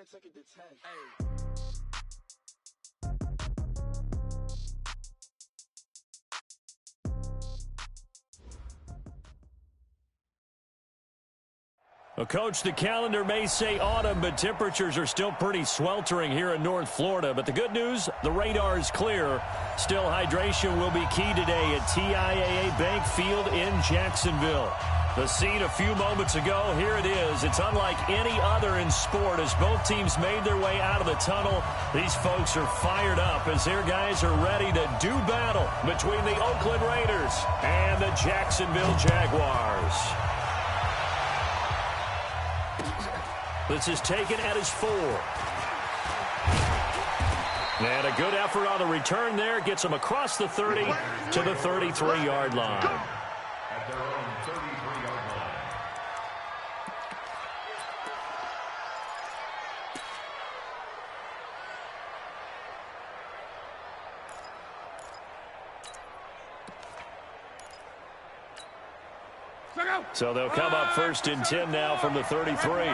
can't take it to 10. Well, Coach, the calendar may say autumn, but temperatures are still pretty sweltering here in North Florida. But the good news, the radar is clear. Still, hydration will be key today at TIAA Bank Field in Jacksonville. The scene a few moments ago, here it is. It's unlike any other in sport as both teams made their way out of the tunnel. These folks are fired up as their guys are ready to do battle between the Oakland Raiders and the Jacksonville Jaguars. This is taken at his 4. And a good effort on the return there. Gets him across the 30 to the 33-yard line. At their own 33-yard line. So they'll come up 1st and 10 now from the 33.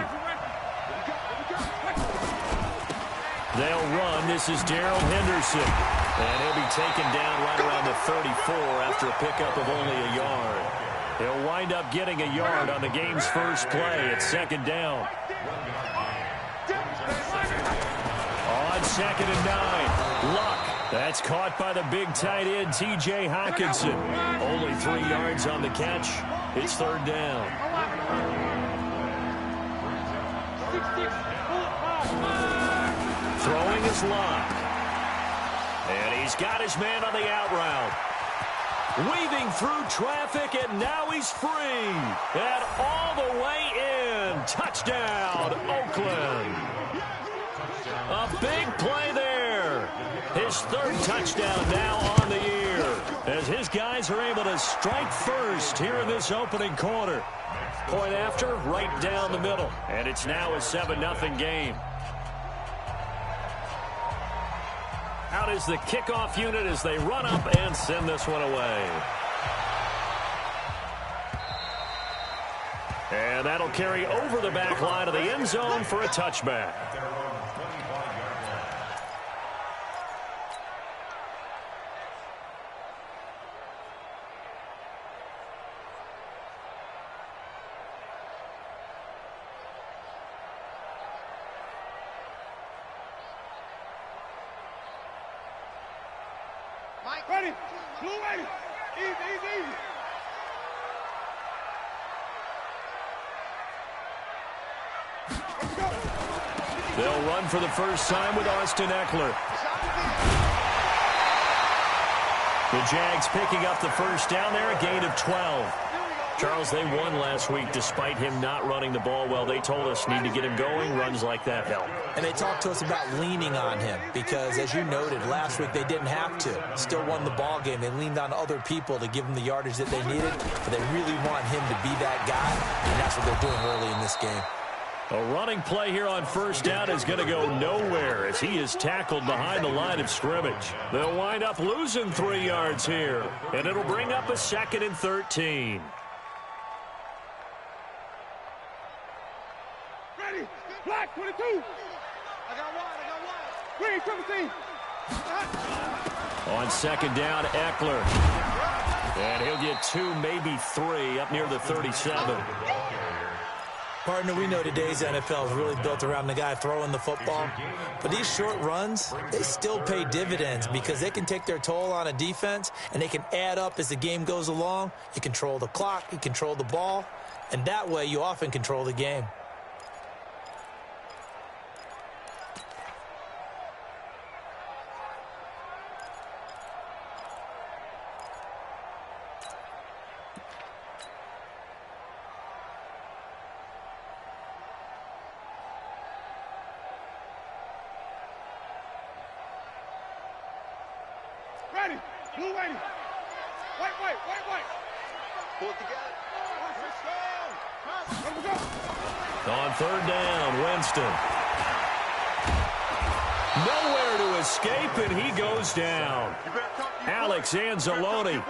They'll run. This is Darrell Henderson. And he'll be taken down right around the 34 after a pickup of only a yard. He'll wind up getting a yard on the game's first play at 2nd down. On 2nd and 9, Luck. That's caught by the big tight end, T.J. Hockenson. Only 3 yards on the catch. It's 3rd down. Throwing his Luck. And he's got his man on the out route. Weaving through traffic, and now he's free. And all the way in. Touchdown, Oakland. A big play there. His 3rd touchdown now on the year. As his guys are able to strike first here in this opening quarter. Point after, right down the middle. And it's now a 7-0 game. Out is the kickoff unit as they run up and send this one away. And that'll carry over the back line of the end zone for a touchback. Ready, blue ready, easy. They'll run for the first time with Austin Eckler. The Jags picking up the first down there, a gain of 12. Charles, they won last week despite him not running the ball well. They told us need to get him going. Runs like that help. And they talked to us about leaning on him because, as you noted, last week they didn't have to. Still won the ball game. They leaned on other people to give them the yardage that they needed, but they really want him to be that guy, and that's what they're doing early in this game. A running play here on first down is going to go nowhere as he is tackled behind the line of scrimmage. They'll wind up losing 3 yards here, and it'll bring up a 2nd and 13. Ready, black 22. I got one. Green 17. On 2nd down, Eckler. And he'll get 2, maybe 3 up near the 37. Partner, we know today's NFL is really built around the guy throwing the football. But these short runs, they still pay dividends because they can take their toll on a defense, and they can add up as the game goes along. You control the clock, you control the ball, and that way you often control the game. Ready, blue ready. White. Pull it together. Let's go. On 3rd down, Winston. Nowhere to escape, and he goes down. Alex Anzalone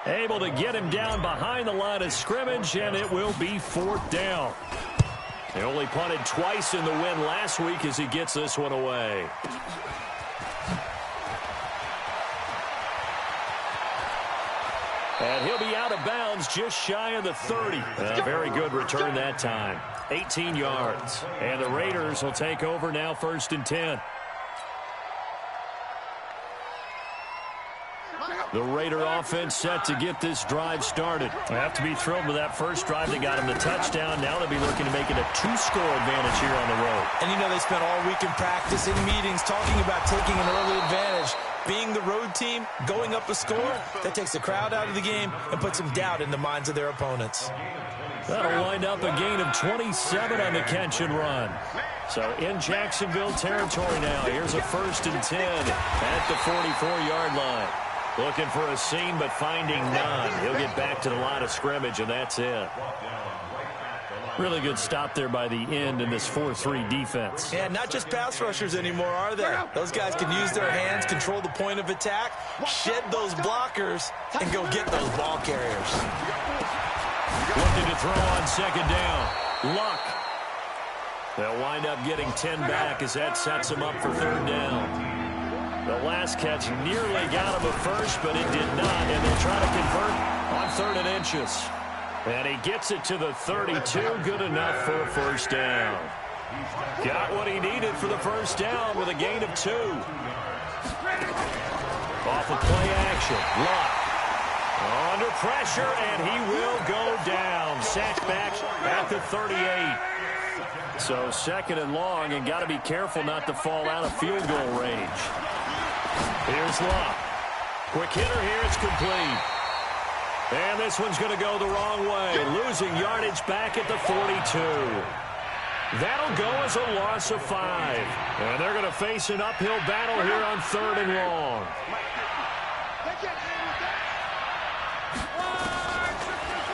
able to get him down behind the line of scrimmage, and it will be 4th down. He only punted twice in the win last week as he gets this one away. And he'll be out of bounds just shy of the 30. A very good return that time. 18 yards. And the Raiders will take over now, 1st and 10. The Raider offense set to get this drive started. They have to be thrilled with that first drive. They got him the touchdown. Now they'll be looking to make it a 2-score advantage here on the road. And you know they spent all week in practice, in meetings, talking about taking an early advantage. Being the road team, going up a score, that takes the crowd out of the game and puts some doubt in the minds of their opponents. That'll wind up a gain of 27 on the catch and run. So in Jacksonville territory now. Here's a 1st and 10 at the 44-yard line. Looking for a seam, but finding none. He'll get back to the line of scrimmage, and that's it. Really good stop there by the end in this 4-3 defense. Yeah, not just pass rushers anymore, are they? Those guys can use their hands, control the point of attack, shed those blockers, and go get those ball carriers. Looking to throw on 2nd down. Luck. They'll wind up getting 10 back as that sets them up for 3rd down. The last catch nearly got him a first, but it did not, and they'll try to convert on 3rd and inches. And he gets it to the 32, good enough for a 1st down. Got what he needed for the 1st down with a gain of 2. Off of play action, Luck. Under pressure, and he will go down. Sacked back at the 38. So 2nd and long, and got to be careful not to fall out of field goal range. Here's Luck. Quick hitter here, it's complete. And this one's going to go the wrong way. Losing yardage back at the 42. That'll go as a loss of 5. And they're going to face an uphill battle here on 3rd and long.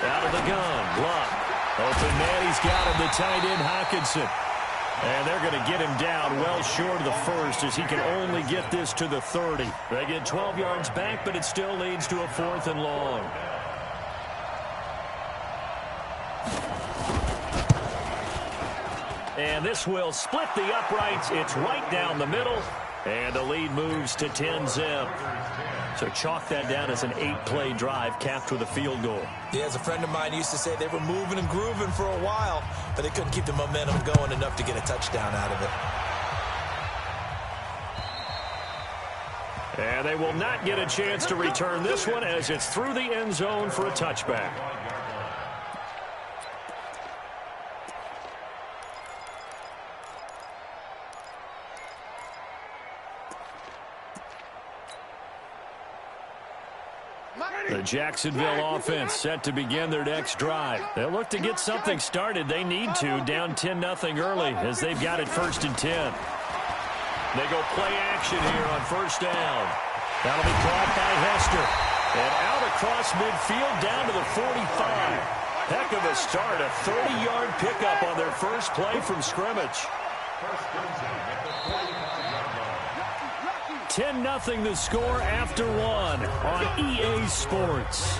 Out of the gun, Luck. Open man, he's got him, the tight end, Hockenson. And they're going to get him down well short of the 1st as he can only get this to the 30. They get 12 yards back, but it still leads to a 4th and long. And this will split the uprights. It's right down the middle. And the lead moves to 10-zip. So chalk that down as an 8-play drive capped with a field goal. Yeah, as a friend of mine used to say, they were moving and grooving for a while, but they couldn't keep the momentum going enough to get a touchdown out of it. And they will not get a chance to return this one as it's through the end zone for a touchback. The Jacksonville offense set to begin their next drive. They'll look to get something started. They need to, down 10-0 early as they've got it 1st and 10. They go play action here on 1st down. That'll be caught by Hester. And out across midfield down to the 45. Heck of a start, a 30-yard pickup on their first play from scrimmage. 10-0 the score after 1 on EA Sports.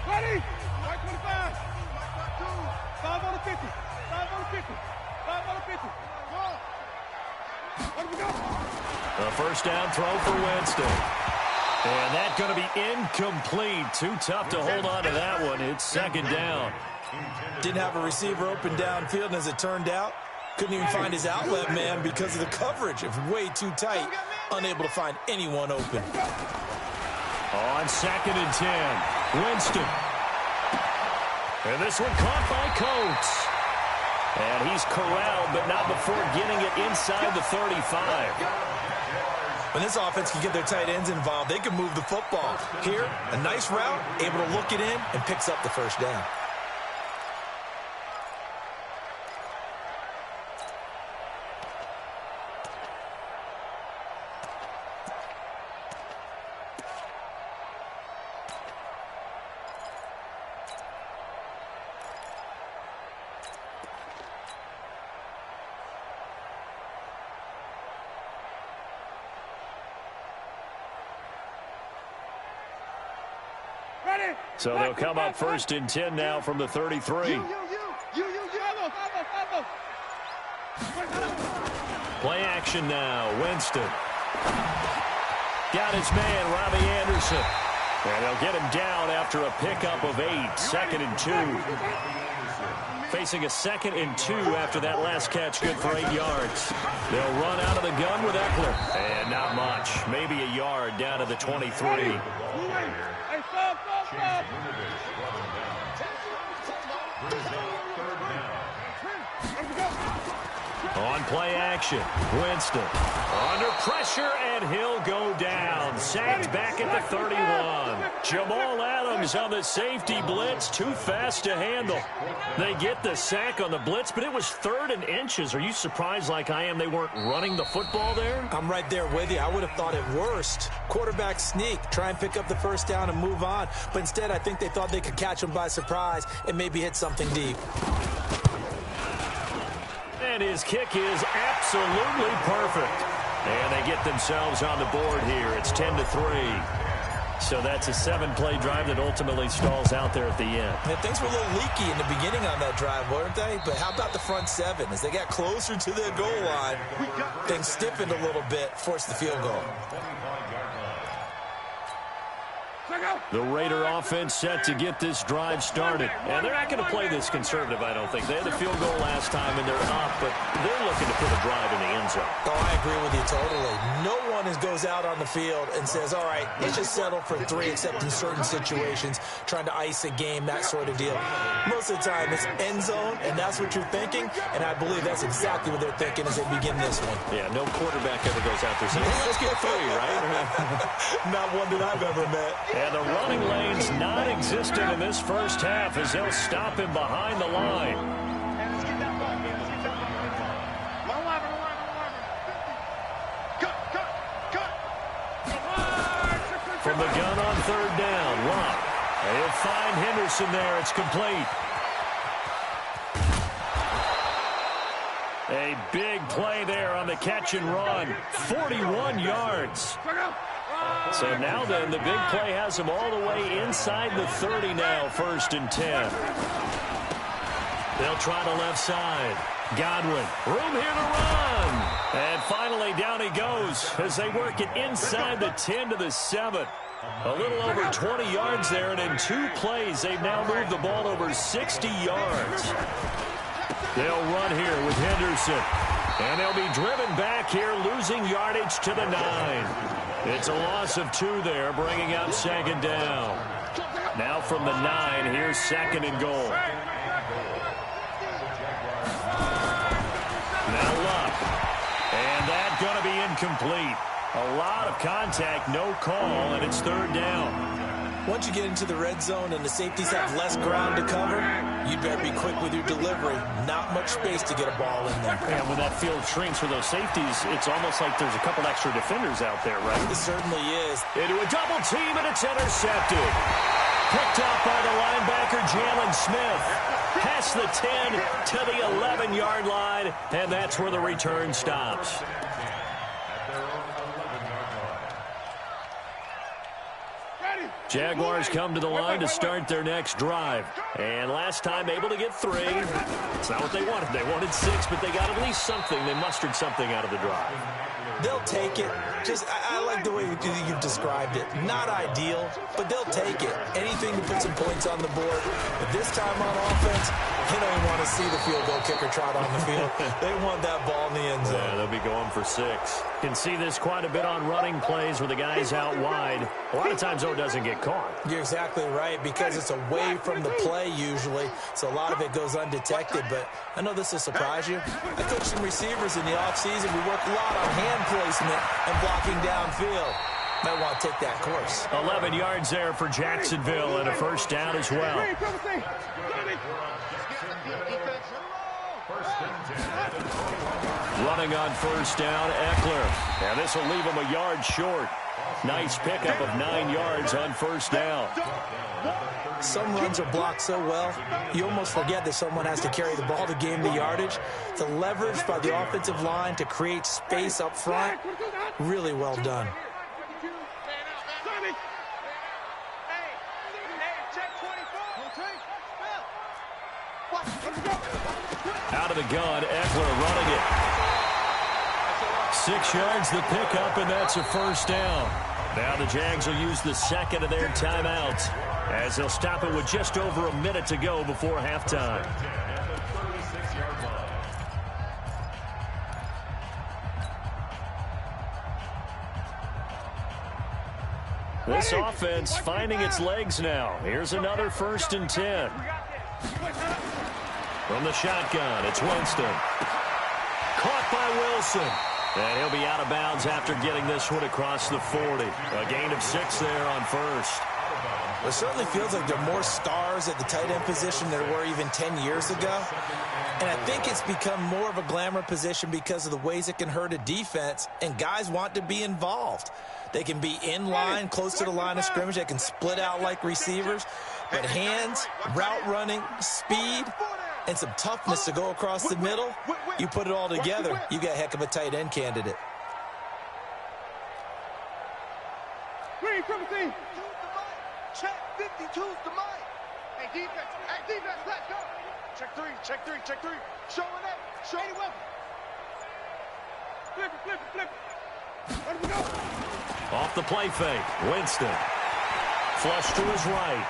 Ready? Right 25. 5 on the 50. 5 on the 50. 5 on the 50. Where do we go? A 1st down throw for Winston. And that's going to be incomplete. Too tough to hold on to that one. It's 2nd down. Didn't have a receiver open downfield, and as it turned out, couldn't even find his outlet man because of the coverage. It was way too tight, unable to find anyone open. On 2nd and 10, Winston. And this one caught by Coates. And he's corralled, but not before getting it inside the 35. When this offense can get their tight ends involved, they can move the football. Here, a nice route, able to look it in, and picks up the 1st down. So they'll come up 1st and 10 now from the 33. Play action now. Winston. Got his man, Robbie Anderson. And they'll get him down after a pickup of 8. 2nd and 2. Facing a 2nd and 2 after that last catch, good for 8 yards. They'll run out of the gun with Eckler. And not much. Maybe a yard down to the 23. On play action, Winston under pressure, and he'll go down. Sacked back at the 31. Jamal Adams on the safety blitz, too fast to handle. They get the sack on the blitz, but it was 3rd and inches. Are you surprised like I am they weren't running the football there? I'm right there with you. I would have thought it worst. Quarterback sneak, try and pick up the first down and move on. But instead, I think they thought they could catch him by surprise and maybe hit something deep. And his kick is absolutely perfect. And they get themselves on the board here. It's 10-3. So that's a 7-play drive that ultimately stalls out there at the end. Yeah, things were a little leaky in the beginning on that drive, weren't they? But how about the front 7? As they got closer to their goal line, things stiffened a little bit, forced the field goal. The Raider offense set to get this drive started. And they're not going to play this conservative, I don't think. They had the field goal last time, and they're up, but they're looking to put a drive in the end zone. Oh, I agree with you totally. No one goes out on the field and says, all right, let's just settle for 3, except in certain situations, trying to ice a game, that sort of deal. Most of the time, it's end zone, and that's what you're thinking, and I believe that's exactly what they're thinking as they begin this one. Yeah, no quarterback ever goes out there saying, hey, let's get 3, right? Not one that I've ever met. And the running lane's non-existent in this first half as they'll stop him behind the line. From the gun on 3rd down, Locke. They'll find Henderson there. It's complete. A big play there on the catch and run. 41 yards. So now then, the big play has them all the way inside the 30 now, 1st and 10. They'll try the left side. Godwin, room here to run. And finally, down he goes as they work it inside the 10 to the 7. A little over 20 yards there, and in 2 plays, they've now moved the ball over 60 yards. They'll run here with Henderson. And they'll be driven back here, losing yardage to the 9. It's a loss of 2 there, bringing up 2nd down. Now from the 9, here's 2nd and goal. Now Luck. And that's going to be incomplete. A lot of contact, no call, and it's 3rd down. Once you get into the red zone and the safeties have less ground to cover, you better be quick with your delivery. Not much space to get a ball in there. And when that field shrinks for those safeties, it's almost like there's a couple extra defenders out there, right? It certainly is. Into a double team, and it's intercepted. Picked up by the linebacker, Jalen Smith. Past the 10 to the 11-yard line, and that's where the return stops. Jaguars come to the line to start their next drive. And last time able to get 3. It's not what they wanted. They wanted 6, but they got at least something. They mustered something out of the drive. They'll take it. I like the way you've described it. Not ideal, but they'll take it. Anything to put some points on the board. But this time on offense, they don't want to see the field goal kicker trot on the field. They want that ball in the end zone. Yeah, they'll be going for 6. You can see this quite a bit on running plays where the guy's out wide. A lot of times, though, it doesn't get caught. You're exactly right, because it's away from the play usually, so a lot of it goes undetected. But I know this will surprise you. I coach some receivers in the offseason. We work a lot on hand placement and blocking downfield. Might want to take that course. 11 yards there for Jacksonville and a 1st down as well. Running on 1st down, Eckler. And this will leave him a yard short. Nice pickup of 9 yards on 1st down. Some runs are blocked so well, you almost forget that someone has to carry the ball to gain the yardage. The leverage by the offensive line to create space up front, really well done. Out of the gun, Eckler running it. 6 yards the pickup, and that's a first down. Now the Jags will use the second of their timeouts as they'll stop it with just over a minute to go before halftime. This offense finding its legs now. Here's another 1st and 10. From the shotgun, it's Winston. Caught by Wilson. And he'll be out of bounds after getting this one across the 40. A gain of 6 there on first. It certainly feels like there are more stars at the tight end position than there were even 10 years ago. And I think it's become more of a glamour position because of the ways it can hurt a defense, and guys want to be involved. They can be in line, close to the line of scrimmage. They can split out like receivers. But hands, route running, speed, and some toughness to go across the middle, you put it all together, you got a heck of a tight end candidate. Green, 17. Check 52's the mic. Hey, defense, let's go. Check 3, check 3, check 3. Showing up, show the weapon. Flip it. Where do we go? Off the play fake, Winston. Flush to his right.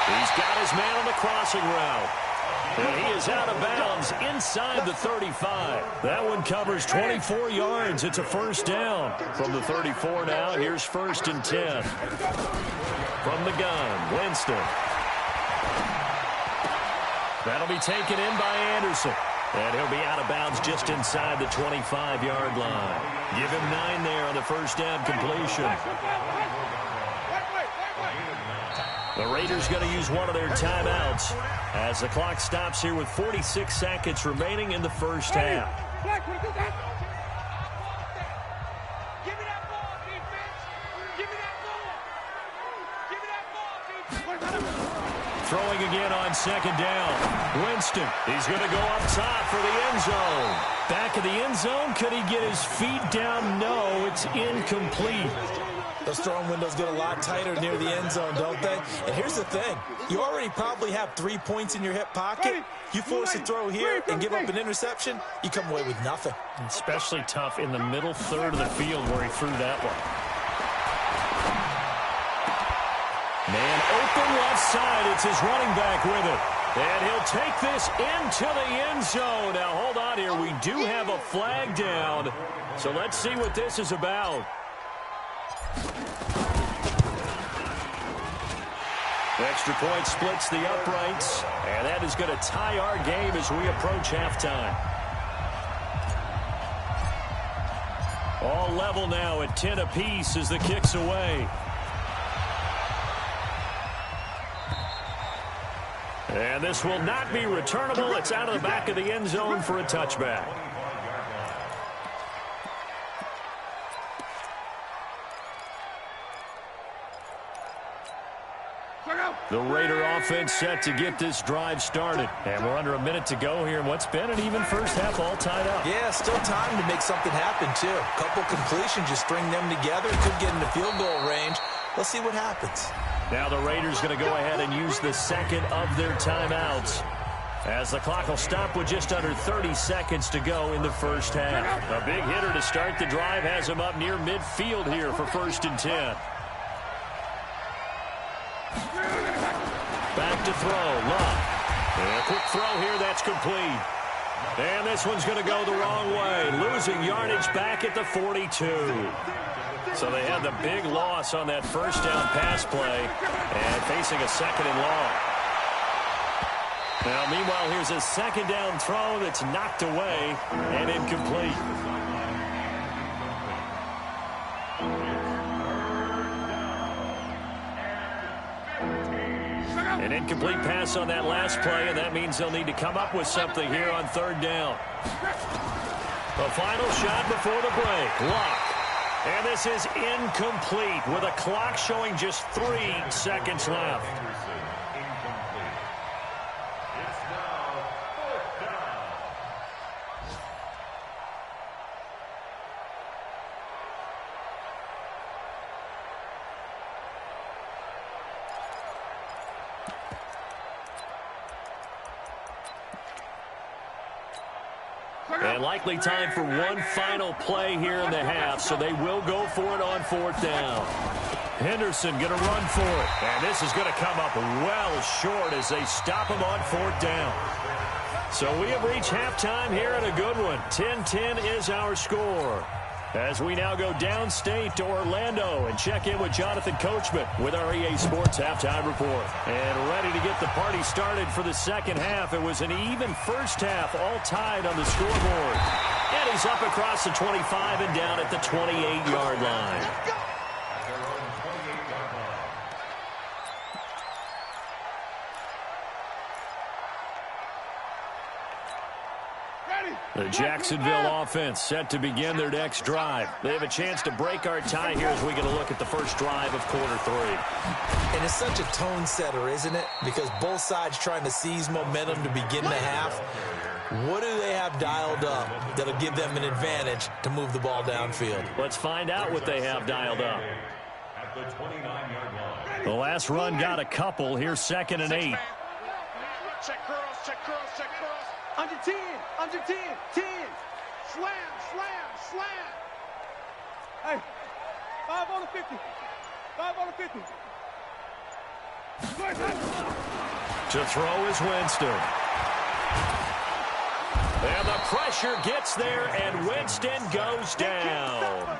He's got his man on the crossing route. And he is out of bounds inside the 35. That one covers 24 yards. It's a first down. From the 34 now, here's 1st and 10. From the gun, Winston. That'll be taken in by Anderson. And he'll be out of bounds just inside the 25-yard line. Give him 9 there on the first down completion. The Raiders going to use one of their timeouts as the clock stops here with 46 seconds remaining in the first half. Throwing again on second down. Winston, he's going to go up top for the end zone. Back of the end zone, could he get his feet down? No, it's incomplete. Those throwing windows get a lot tighter near the end zone, don't they? And here's the thing. You already probably have 3 points in your hip pocket. You force a throw here and give up an interception, you come away with nothing. Especially tough in the middle third of the field where he threw that one. Man open left side. It's his running back with it. And he'll take this into the end zone. Now, hold on here. We do have a flag down. So let's see what this is about. Extra point splits the uprights, and that is going to tie our game as we approach halftime. All level now at 10 apiece as the kick's away. And this will not be returnable. It's out of the back of the end zone for a touchback. The Raider offense set to get this drive started. And we're under a minute to go here in what's been an even first half, all tied up. Yeah, still time to make something happen, too. Couple completions, just string them together. Could get into field goal range. Let's see what happens. Now the Raiders going to go ahead and use the second of their timeouts, as the clock will stop with just under 30 seconds to go in the first half. A big hitter to start the drive has him up near midfield here for 1st and 10. Back to throw, Luck. And a quick throw here, that's complete. And this one's going to go the wrong way, losing yardage back at the 42. So they had the big loss on that first down pass play and facing a 2nd and long. Now, meanwhile, here's a 2nd down throw that's knocked away and incomplete. An incomplete pass on that last play, and that means they'll need to come up with something here on 3rd down. The final shot before the break. Luck. And this is incomplete with a clock showing just 3 seconds left. And likely time for one final play here in the half, so they will go for it on 4th down. Henderson going to run for it. And this is going to come up well short as they stop him on 4th down. So we have reached halftime here in a good one. 10-10 is our score. As we now go downstate to Orlando and check in with Jonathan Coachman with our EA Sports Halftime Report. And ready to get the party started for the second half. It was an even first half, all tied on the scoreboard. And he's up across the 25 and down at the 28-yard line. The Jacksonville offense set to begin their next drive. They have a chance to break our tie here as we get a look at the first drive of quarter 3. And it's such a tone setter, isn't it? Because both sides trying to seize momentum to begin the half. What do they have dialed up that'll give them an advantage to move the ball downfield? Let's find out what they have dialed up. At the 29-yard line. The last run got a couple. Here's 2nd and 8. Check curls, check curls, check curls. Under 10, under 10, 10. Slam, slam, slam. Hey, 5 on the 50. 5 on the 50. To throw is Winston. And the pressure gets there, and Winston goes down.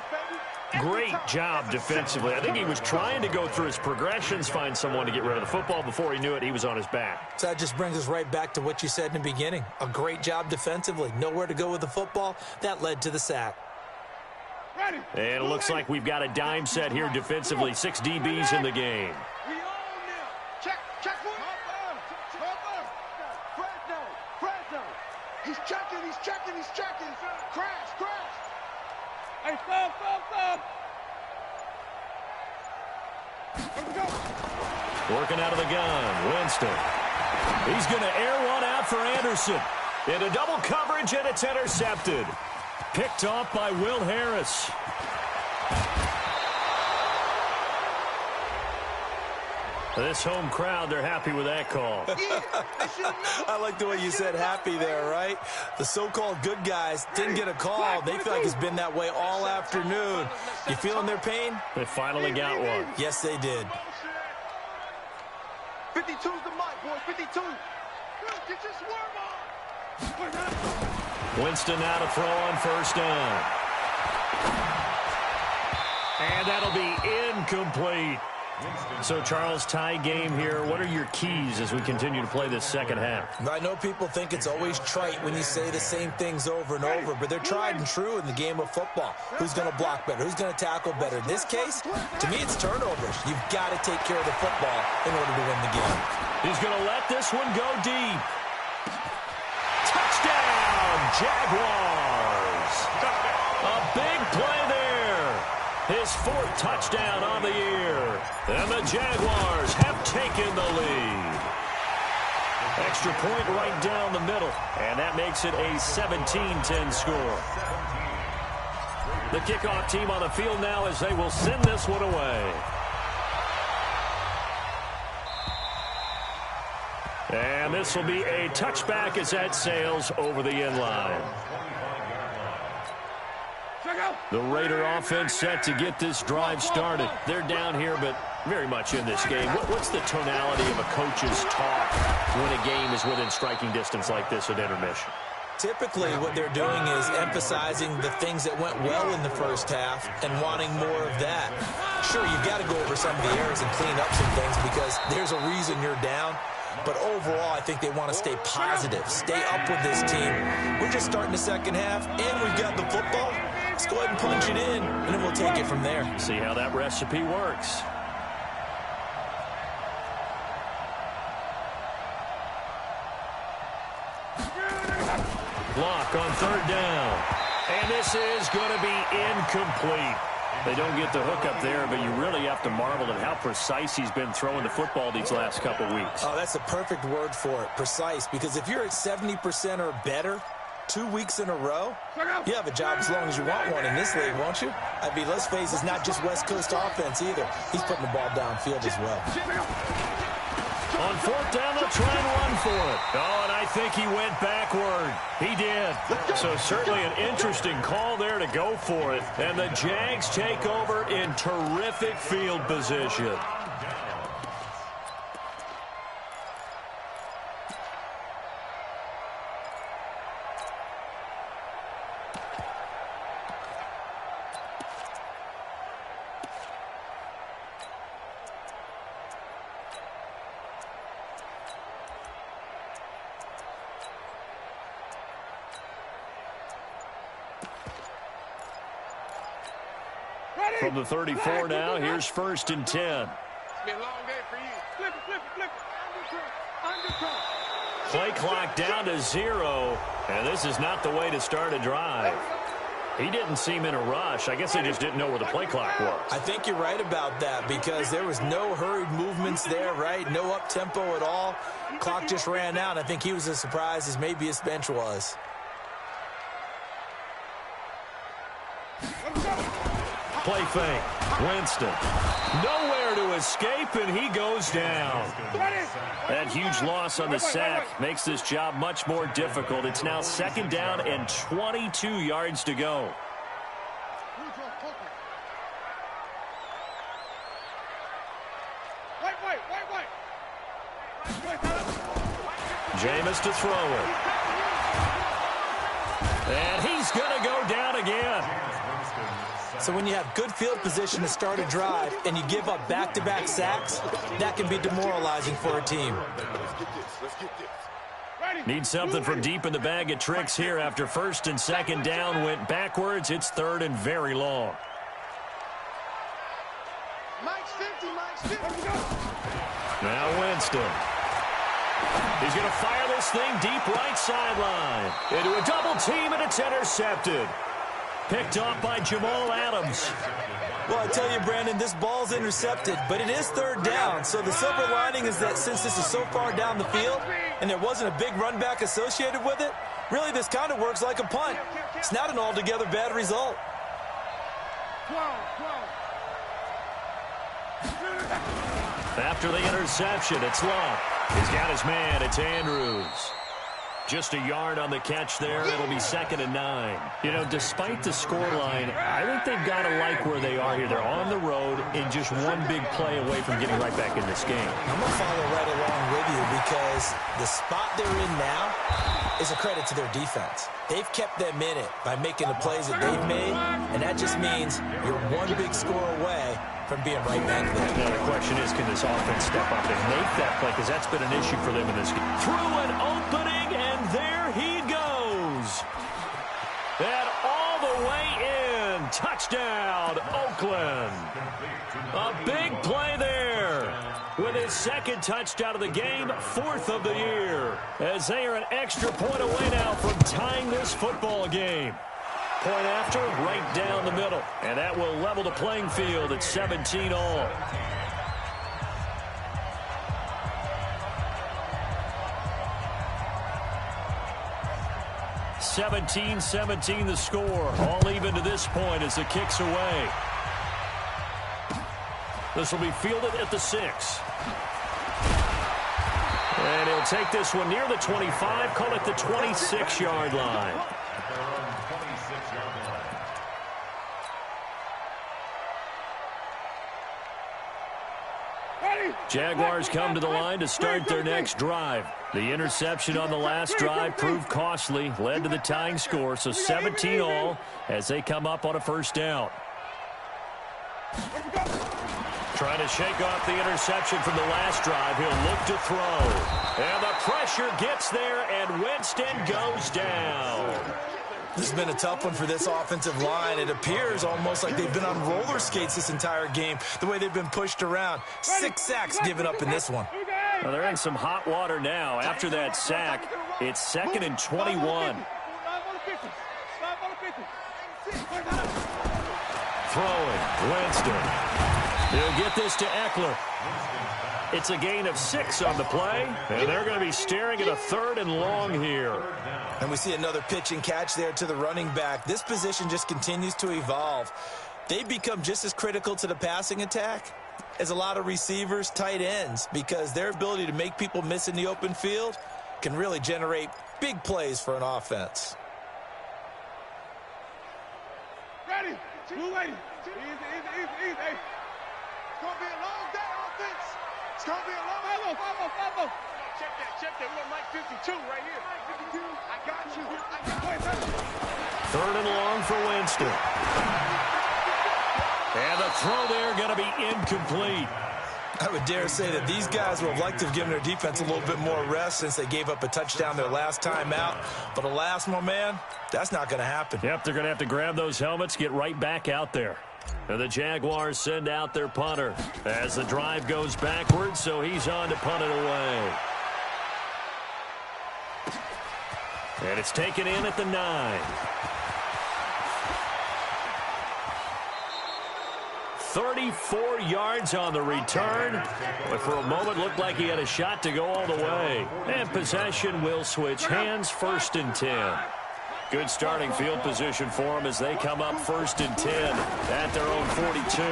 Great job defensively. I think he was trying to go through his progressions, find someone to get rid of the football. Before he knew it, he was on his back. So that just brings us right back to what you said in the beginning. A great job defensively. Nowhere to go with the football. That led to the sack. And it looks like we've got a dime set here defensively. 6 DBs in the game. We own them. Check, check one. Fresno. He's checking, he's checking, he's checking. Crash, crash. Hey, stop. Working out of the gun, Winston. He's going to air one out for Anderson. Into double coverage, and it's intercepted. Picked off by Will Harris. This home crowd, they're happy with that call. I like the way you said happy there, right? The so-called good guys didn't get a call. They feel like it's been that way all afternoon. You feeling their pain? They finally got one. Yes, they did. 52's the mic, boys. 52. Get your swerve on. Winston now to throw on 1st down. And that'll be incomplete. So, Charles, tie game here. What are your keys as we continue to play this second half? I know people think it's always trite when you say the same things over and over, but they're tried and true in the game of football. Who's going to block better? Who's going to tackle better? In this case, to me, it's turnovers. You've got to take care of the football in order to win the game. He's going to let this one go deep. Touchdown, Jaguars. A big play there. His 4th touchdown on the year. And the Jaguars have taken the lead. Extra point right down the middle. And that makes it a 17-10 score. The kickoff team on the field now as they will send this one away. And this will be a touchback as that sails over the end line. The Raider offense set to get this drive started. They're down here, but very much in this game. What's the tonality of a coach's talk when a game is within striking distance like this at intermission? Typically, what they're doing is emphasizing the things that went well in the first half and wanting more of that. Sure, you've got to go over some of the errors and clean up some things because there's a reason you're down. But overall, I think they want to stay positive, stay up with this team. We're just starting the second half, and we've got the football. Let's go ahead and punch it in, and then we'll take it from there. See how that recipe works. Block on 3rd down. And this is going to be incomplete. They don't get the hook up there, but you really have to marvel at how precise he's been throwing the football these last couple weeks. Oh, that's a perfect word for it, precise, because if you're at 70% or better 2 weeks in a row, you have a job as long as you want one in this league, won't you? I mean, let's face it, it's not just West Coast offense either. He's putting the ball downfield as well. On fourth down, they'll try and run for it. Oh, and I think he went backward. He did. So certainly an interesting call there to go for it. And the Jags take over in terrific field position. From the 34 now, here's 1st and 10. It's been a long day for you. Flip it. Undercut. Play clock down to 0, and this is not the way to start a drive. He didn't seem in a rush. I guess they just didn't know where the play clock was. I think you're right about that because there was no hurried movements there, right? No up-tempo at all. Clock just ran out. I think he was as surprised as maybe his bench was. Play fake. Winston. Nowhere to escape, and he goes down. That huge loss on the sack makes this job much more difficult. It's now 2nd down and 22 yards to go. Jameis to throw it. And he's going to go down again. So when you have good field position to start a drive and you give up back-to-back sacks, that can be demoralizing for a team. Need something from deep in the bag of tricks here after 1st and 2nd down went backwards. It's 3rd and very long. Now Winston. He's going to fire this thing deep right sideline. Into a double team, and it's intercepted. Picked off by Jamal Adams. Well, I tell you, Brandon, this ball's intercepted, but it is 3rd down. So the silver lining is that since this is so far down the field and there wasn't a big run back associated with it, really this kind of works like a punt. It's not an altogether bad result. After the interception, it's Love. He's got his man. It's Andrews. Just a yard on the catch there. It'll be 2nd and 9. You know, despite the scoreline, I think they've got to like where they are here. They're on the road and just one big play away from getting right back in this game. I'm going to follow right along with you because the spot they're in now is a credit to their defense. They've kept them in it by making the plays that they've made, and that just means you're one big score away from being right back there. Now the question is, can this offense step up and make that play? Because that's been an issue for them in this game. Through an opening, and there he goes. And all the way in. Touchdown, Oakland. A big play there. With his 2nd touchdown of the game, 4th of the year. As they are an extra point away now from tying this football game. Point after, right down the middle. And that will level the playing field at 17 all. (17-17) the score. All even to this point as the kick's away. This will be fielded at the 6. And he'll take this one near the 25, call it the 26-yard line. Jaguars come to the line to start their next drive. The interception on the last drive proved costly, led to the tying score, so 17 all as they come up on a 1st down. Trying to shake off the interception from the last drive. He'll look to throw. And the pressure gets there, and Winston goes down. This has been a tough one for this offensive line. It appears almost like they've been on roller skates this entire game, the way they've been pushed around. 6 sacks given up in this one. Well, they're in some hot water now. After that sack, it's 2nd and 21. Throwing, Winston. He'll get this to Eckler. It's a gain of 6 on the play, and they're going to be staring at a 3rd and long here. And we see another pitch and catch there to the running back. This position just continues to evolve. They've become just as critical to the passing attack is a lot of receivers, tight ends, because their ability to make people miss in the open field can really generate big plays for an offense. Ready? Blue lady. Easy. Hey. It's going to be a long day, offense. It's going to be a long day. Follow. Check that. We're on Mike 52 right here. Mike 52. I got you. Third and long for Winston. And the throw there going to be incomplete. I would dare say that these guys would have liked to have given their defense a little bit more rest since they gave up a touchdown their last time out. But alas, my man, that's not going to happen. Yep, they're going to have to grab those helmets, get right back out there. And the Jaguars send out their punter as the drive goes backwards, so he's on to punt it away. And it's taken in at the 9. 34 yards on the return, but for a moment looked like he had a shot to go all the way. And possession will switch hands, 1st and 10. Good starting field position for them as they come up 1st and 10 at their own 42.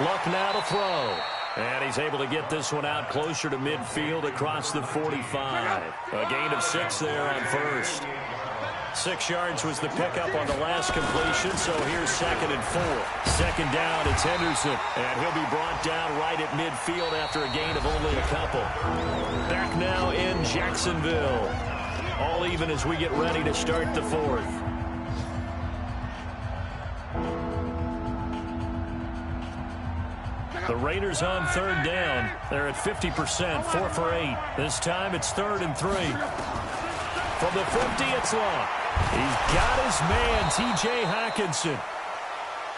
Luck now to throw. And he's able to get this one out closer to midfield across the 45. A gain of 6 there on 1st. 6 yards was the pickup on the last completion, so here's 2nd and 4. 2nd down, it's Henderson, and he'll be brought down right at midfield after a gain of only a couple. Back now in Jacksonville. All even as we get ready to start the 4th. The Raiders on 3rd down. They're at 50%, 4 for 8. This time it's 3rd and 3. From the 50, it's long. He's got his man, T.J. Hockenson.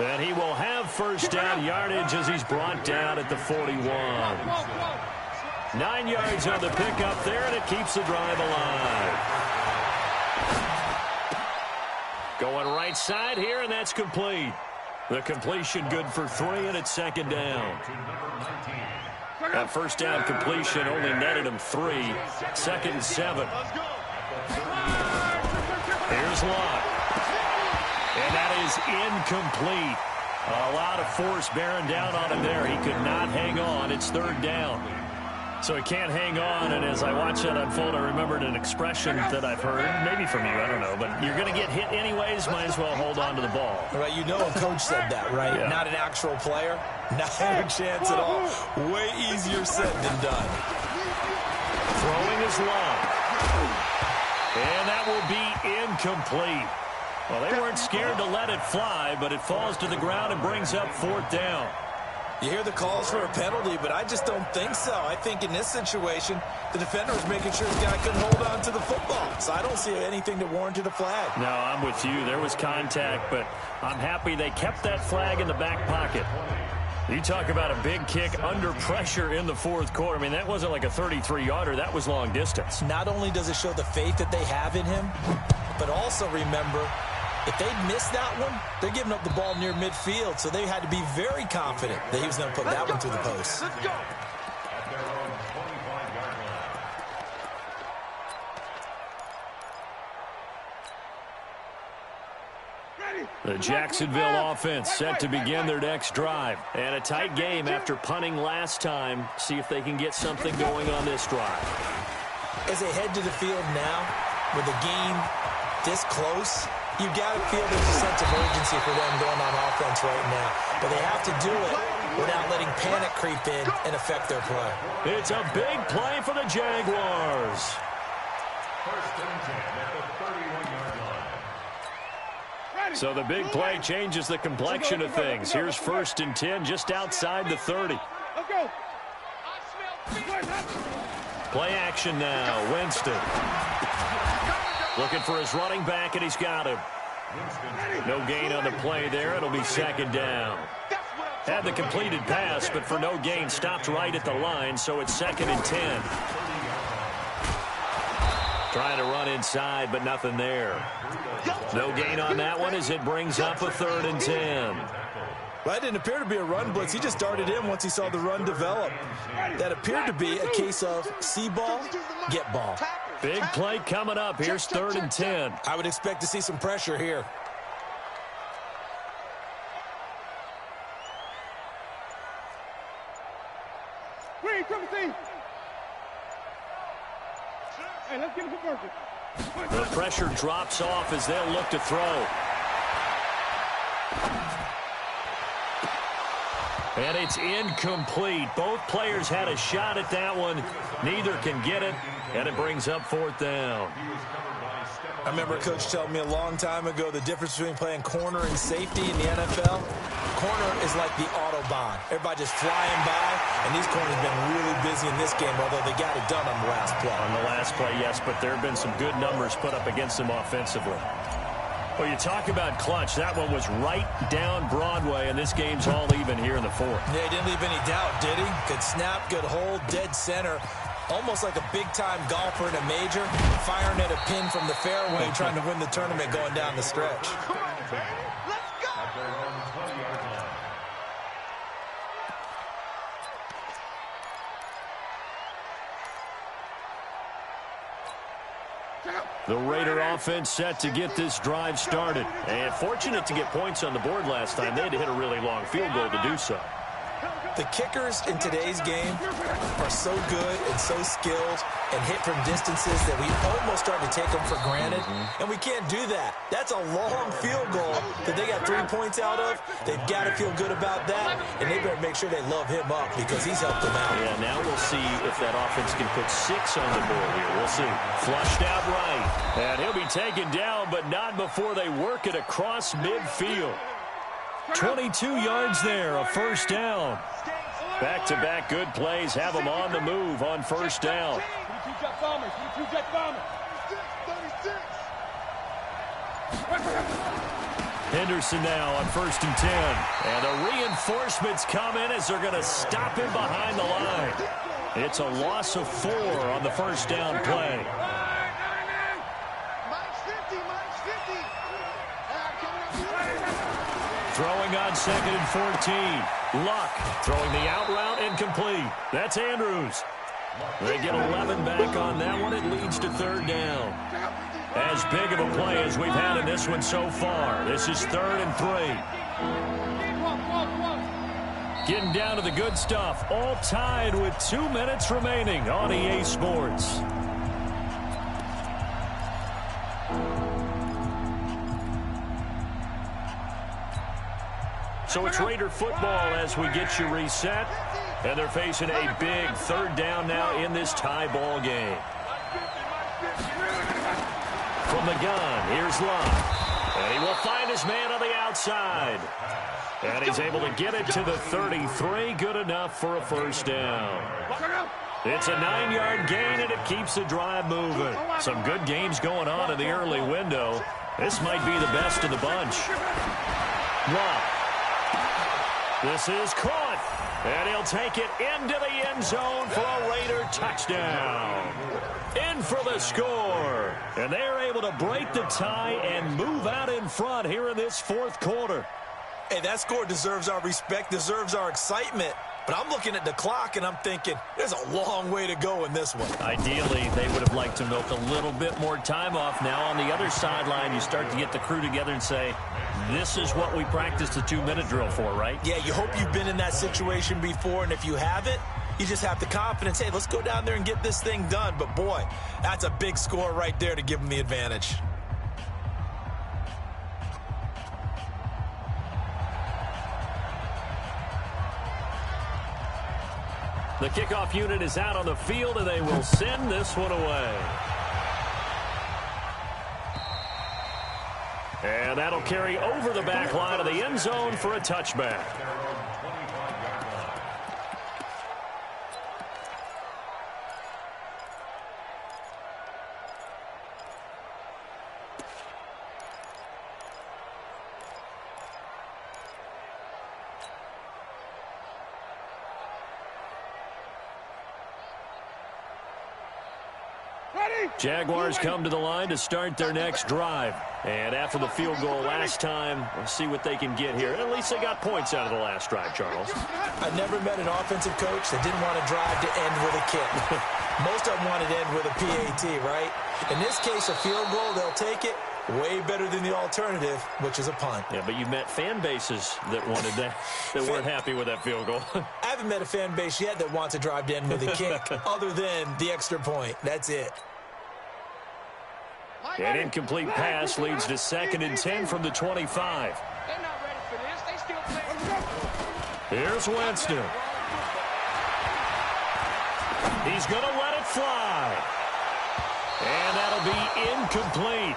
And he will have 1st down yardage as he's brought down at the 41. 9 yards on the pickup there, and it keeps the drive alive. Going right side here, and that's complete. The completion good for 3, and it's 2nd down. That 1st down completion only netted him 3. 2nd and 7. Here's Lott. And that is incomplete. A lot of force bearing down on him there. He could not hang on. It's 3rd down. So he can't hang on, and as I watch that unfold, I remembered an expression that I've heard, maybe from you, I don't know, but you're going to get hit anyways, might as well hold on to the ball. Right, you know a coach said that, right? Yeah. Not an actual player. Not a chance at all. Way easier said than done. Throwing is long. And that will be incomplete. Well, they weren't scared to let it fly, but it falls to the ground and brings up 4th down. You hear the calls for a penalty, but I just don't think so. I think in this situation, the defender was making sure his guy couldn't hold on to the football. So I don't see anything that warranted a flag. No, I'm with you. There was contact, but I'm happy they kept that flag in the back pocket. You talk about a big kick under pressure in the 4th quarter. I mean, that wasn't like a 33-yarder. That was long distance. Not only does it show the faith that they have in him, but also remember, if they'd missed that one, they're giving up the ball near midfield, so they had to be very confident that he was going to put that one through the post. Let's go. The Jacksonville offense set to begin their next drive. And a tight game after punting last time. See if they can get something going on this drive. As they head to the field now, with the game this close, you got to feel there's a sense of urgency for them going on offense right now. But they have to do it without letting panic creep in and affect their play. It's a big play for the Jaguars. 1st and 10 at the 31-yard line. So the big play changes the complexion of things. Here's 1st and 10 just outside the 30. Let's go. Play action now. Winston. Looking for his running back, and he's got him. No gain on the play there. It'll be 2nd down. Had the completed pass, but for no gain, stopped right at the line, so it's 2nd and 10. Trying to run inside, but nothing there. No gain on that one as it brings up a 3rd and 10. Well, it didn't appear to be a run blitz. He just started in once he saw the run develop. That appeared to be a case of see ball, get ball. Big play coming up. Here's 3rd and 10. I would expect to see some pressure here. 17. Hey, let's get a conversion. The pressure drops off as they'll look to throw. And it's incomplete. Both players had a shot at that one. Neither can get it, and it brings up fourth down. I remember Coach telling me a long time ago the difference between playing corner and safety in the NFL. Corner is like the Autobahn. Everybody just flying by, and these corners have been really busy in this game, although they got it done on the last play. On the last play, yes, but there have been some good numbers put up against them offensively. Well, you talk about clutch. That one was right down Broadway, and this game's all even here in the fourth. Yeah, he didn't leave any doubt, did he? Good snap, good hold, dead center. Almost like a big-time golfer in a major, firing at a pin from the fairway, trying to win the tournament going down the stretch. Come on, baby. Let's go. The Raider offense set to get this drive started. And fortunate to get points on the board last time. They had to hit a really long field goal to do so. The kickers in today's game are so good and so skilled and hit from distances that we almost start to take them for granted, and we can't do that. That's a long field goal that they got 3 points out of. They've got to feel good about that, and they better make sure they love him up because he's helped them out. Yeah, now we'll see if that offense can put 6 on the board here. We'll see. Flushed out right, and he'll be taken down, but not before they work it across midfield. 22 yards there, a first down. Back-to-back good plays have them on the move on first down. Henderson now on 1st and 10. And the reinforcements come in as they're going to stop him behind the line. It's a loss of 4 on the first down play. Throwing on 2nd and 14. Luck throwing the out route incomplete. That's Andrews. They get 11 back on that one. It leads to 3rd down. As big of a play as we've had in this one so far. This is 3rd and 3. Getting down to the good stuff. All tied with 2 minutes remaining on EA Sports. So it's Raider football as we get you reset. And they're facing a big 3rd down now in this tie ball game. From the gun, here's Luck. And he will find his man on the outside. And he's able to get it to the 33. Good enough for a first down. It's a 9-yard gain, and it keeps the drive moving. Some good games going on in the early window. This might be the best of the bunch. Luck. This is caught, and he'll take it into the end zone for a Raider touchdown. In for the score, and they're able to break the tie and move out in front here in this 4th quarter. Hey, that score deserves our respect, deserves our excitement. But I'm looking at the clock, and I'm thinking, there's a long way to go in this one. Ideally, they would have liked to milk a little bit more time off. Now, on the other sideline, you start to get the crew together and say, this is what we practiced the 2-minute drill for, right? Yeah, you hope you've been in that situation before, and if you haven't, you just have the confidence, hey, let's go down there and get this thing done. But, boy, that's a big score right there to give them the advantage. The kickoff unit is out on the field, and they will send this one away. And that'll carry over the back line of the end zone for a touchback. Jaguars come to the line to start their next drive. And after the field goal last time, we'll see what they can get here. At least they got points out of the last drive, Charles. I never met an offensive coach that didn't want to drive to end with a kick. Most of them wanted to end with a PAT, right? In this case, a field goal, they'll take it. Way better than the alternative, which is a punt. Yeah, but you've met fan bases that wanted that, that weren't happy with that field goal. I haven't met a fan base yet that wants to drive in with a kick other than the extra point. That's it. An incomplete pass leads to 2nd and 10 from the 25. They're not ready for this. They still play. Here's Winston. He's going to let it fly. And that'll be incomplete.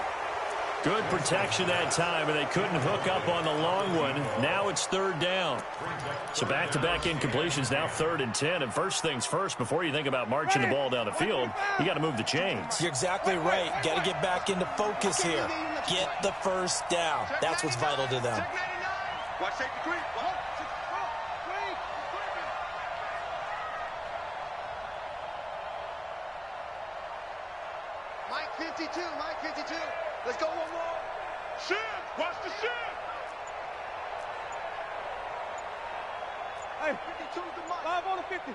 Good protection that time, and they couldn't hook up on the long one. Now it's 3rd down. So back-to-back incompletions, now 3rd and 10. And first things first, before you think about marching the ball down the field, you got to move the chains. You're exactly right. Got to get back into focus here. Get the first down. That's what's vital to them. Watch safety creep. Mike 52, Mike 52. Let's go one more. Shift. Watch the shift. Hey, 52 to Mike. 5 on the 50.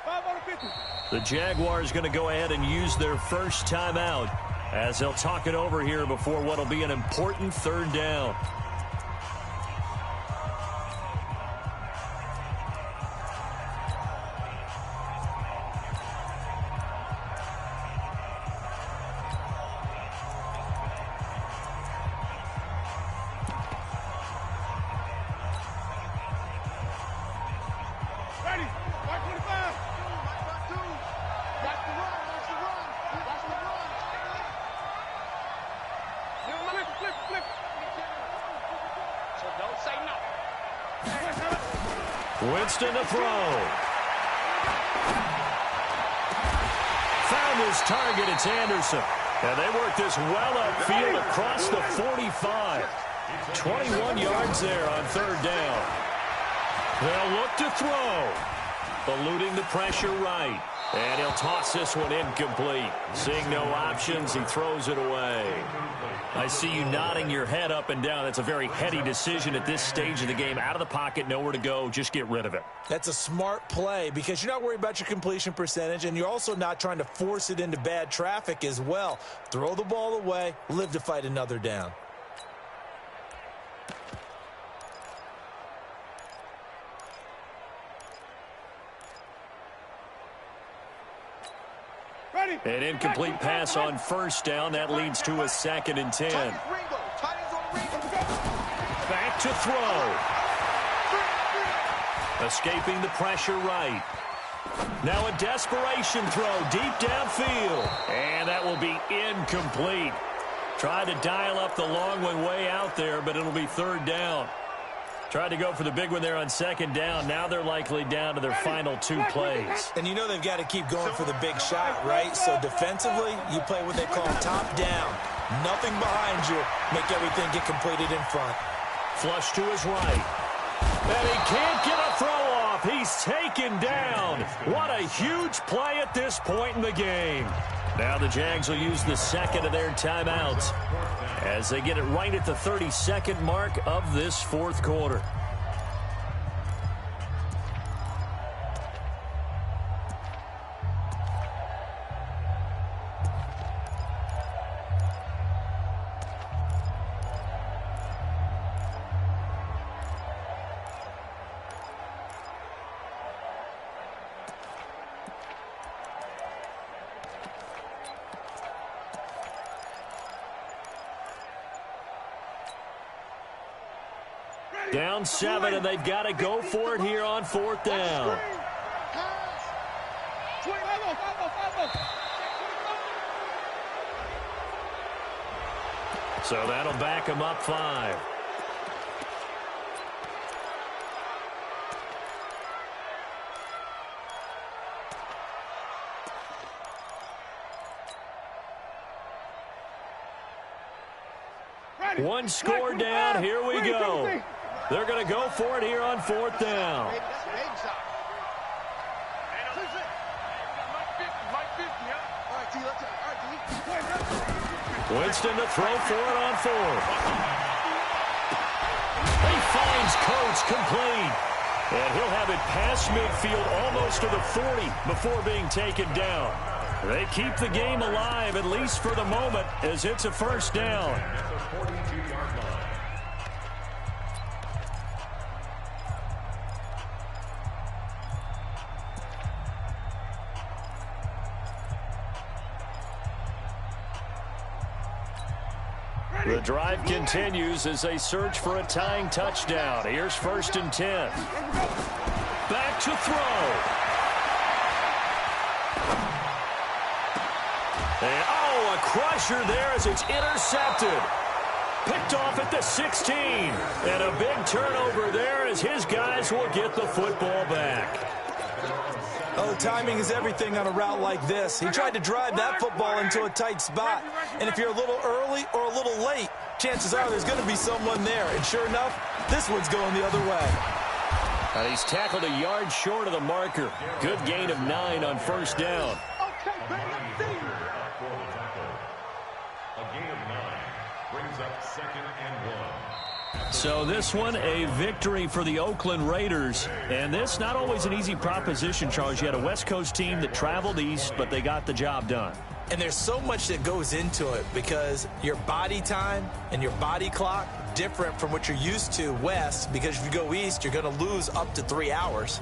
5 on the 50. The Jaguars going to go ahead and use their first timeout as they'll talk it over here before what will be an important 3rd down. Winston to throw. Found his target. It's Anderson. And they work this well upfield across the 45. 21 yards there on 3rd down. They'll look to throw. Eluding the pressure right. And he'll toss this one incomplete. Seeing no options, he throws it away. I see you nodding your head up and down. That's a very heady decision at this stage of the game. Out of the pocket, nowhere to go. Just get rid of it. That's a smart play because you're not worried about your completion percentage, and you're also not trying to force it into bad traffic as well. Throw the ball away, live to fight another down. An incomplete pass on 1st down. That leads to a 2nd and 10. Back to throw. Escaping the pressure right. Now a desperation throw deep downfield. And that will be incomplete. Tried to dial up the long one way out there, but it'll be 3rd down. Tried to go for the big one there on 2nd down. Now they're likely down to their final 2 plays. And you know they've got to keep going for the big shot, right? So defensively, you play what they call top down. Nothing behind you. Make everything get completed in front. Flush to his right. And he can't get a throw off. He's taken down. What a huge play at this point in the game. Now the Jags will use the 2nd of their timeouts as they get it right at the 32nd mark of this 4th quarter. Down 7, and they've got to go for it here on 4th down. So that'll back them up 5. One score down. Here we go. They're going to go for it here on 4th down. Winston to throw for it on 4th. He finds Coates complete. And he'll have it past midfield almost to the 40 before being taken down. They keep the game alive, at least for the moment, as it's a first down. At the 42-yard line. The drive continues as they search for a tying touchdown. Here's 1st and 10. Back to throw. And, a crusher there as it's intercepted. Picked off at the 16. And a big turnover there as his guys will get the football back. Oh, timing is everything on a route like this. He tried to drive that football into a tight spot. And if you're a little early or a little late, chances are there's going to be someone there. And sure enough, this one's going the other way. And he's tackled a yard short of the marker. Good gain of 9 on 1st down. A gain of 9 brings up 2nd and 1. So this one, a victory for the Oakland Raiders. And this, not always an easy proposition, Charles. You had a West Coast team that traveled east, but they got the job done. And there's so much that goes into it because your body time and your body clock different from what you're used to west, because if you go east, you're going to lose up to 3 hours,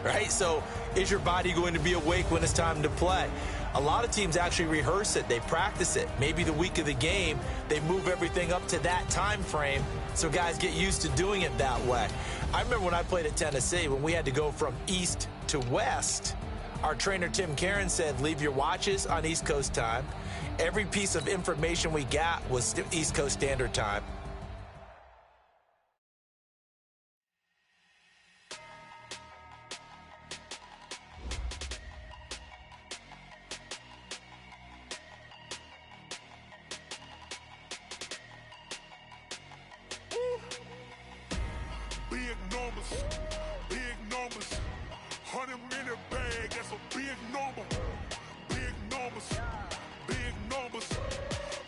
right? So is your body going to be awake when it's time to play? A lot of teams actually rehearse it. They practice it. Maybe the week of the game, they move everything up to that time frame so guys get used to doing it that way. I remember when I played at Tennessee, when we had to go from east to west, our trainer Tim Karen said, leave your watches on East Coast time. Every piece of information we got was East Coast Standard Time. Big numbers, 100-minute bag, that's a big number. Big numbers,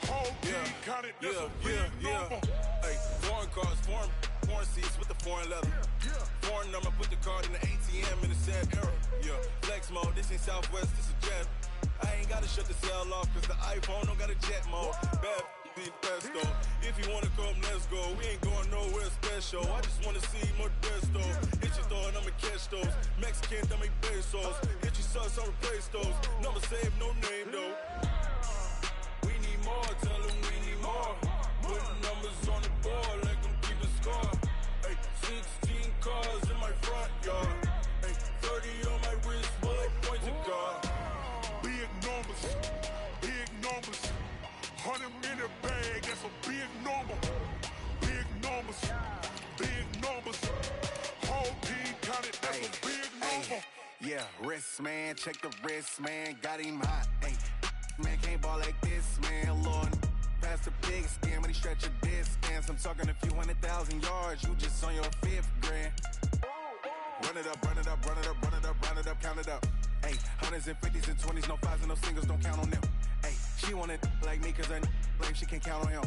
whole team counted, that's a big number. Hey, foreign cars, foreign seats with the foreign leather. Foreign number, put the card in the ATM in the sad era. Flex mode, this ain't Southwest, this is jet. I ain't gotta shut the cell off, cause the iPhone don't got a jet mode. Bad be pesto. If you wanna come, let's go. We ain't going nowhere special. I just wanna see more desto. Hit your throw and I'ma catch those. Mexican, that make pesos. Hit your sauce, I'll replace those. Number saved, no name though. We need more, tell them we need more. Putting numbers on the board, let them keep a score. Hey, 16 cars in my front yard. Hey, 30 on my wrist, bullet point to God. Big numbers, 100-minute bag, that's a big number. Big numbers, whole team counted, that's a big number. Yeah, wrist man, check the wrist man, got him hot. Hey, man can't ball like this, man. Lord, past the big scam, when he stretch a distance. I'm talking a few 100,000 yards, you just on your 5th grand. Run it up, count it up. Hey, 100s and 50s and 20s, no 5s and no singles, don't count on them. Hey, she want it like me, cause her blame, she can't count on him.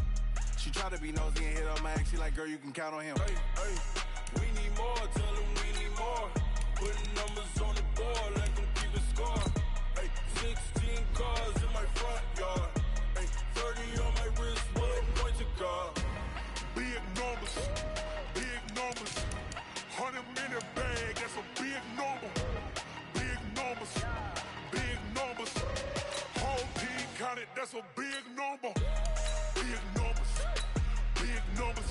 She try to be nosy and hit up my ex, she like, girl, you can count on him. Hey, we need more, tell them we need more. Putting numbers on the board, let them keep a score. Hey, 16 cars in my front yard. Hey, 30 on my wrist, bullet point to God. Big numbers, 100-minute bag, that's a big number. Big numbers, whole team counted, that's a big number. Big numbers,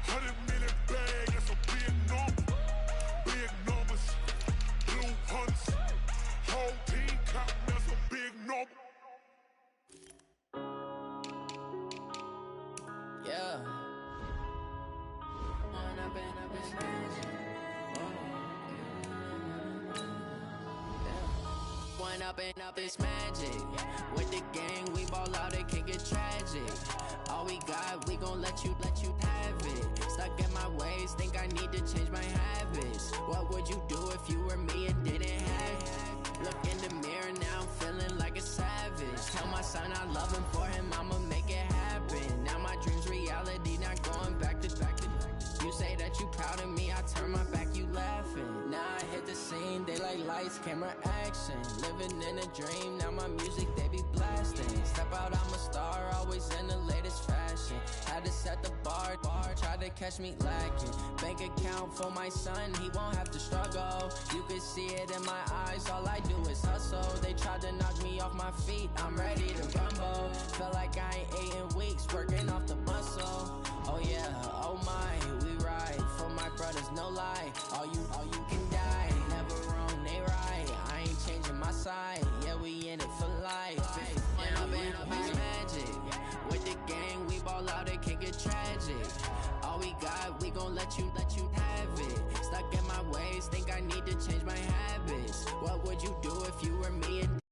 100-minute bag, that's a big number. Big numbers, blue hunts, whole team counting, that's a big number. Yeah. One up and up is magic. With the gang, we ball out, it can get tragic. All we got, we gon' let you have it. Stuck in my ways, think I need to change my habits. What would you do if you were me and didn't have it? Look in the mirror, now I'm feeling like a savage. Tell my son I love him, for him I'ma make it happen. Now my dream's reality, not going back to. You say that you proud of me, I turn my back, you laughing. Now I hit the scene, they like lights, camera, action. passion. Living in a dream, now my music they be blasting. Step out, I'm a star, always in the latest fashion. Had to set the bar, try to catch me lacking. Bank account for my son, he won't have to struggle. You can see it in my eyes, all I do is hustle. They tried to knock me off my feet, I'm ready to rumble. Felt like I ain't ate in weeks, working off the muscle. Oh yeah, oh my, we ride for my brothers, no lie. All you can die, never wrong, they right. I ain't changing my side, yeah, we in it for life. Yeah, I've been magic. With the gang, we ball out, it can get tragic. All we got, we gon' let you have it. Stuck in my ways, think I need to change my habits. What would you do if you were me and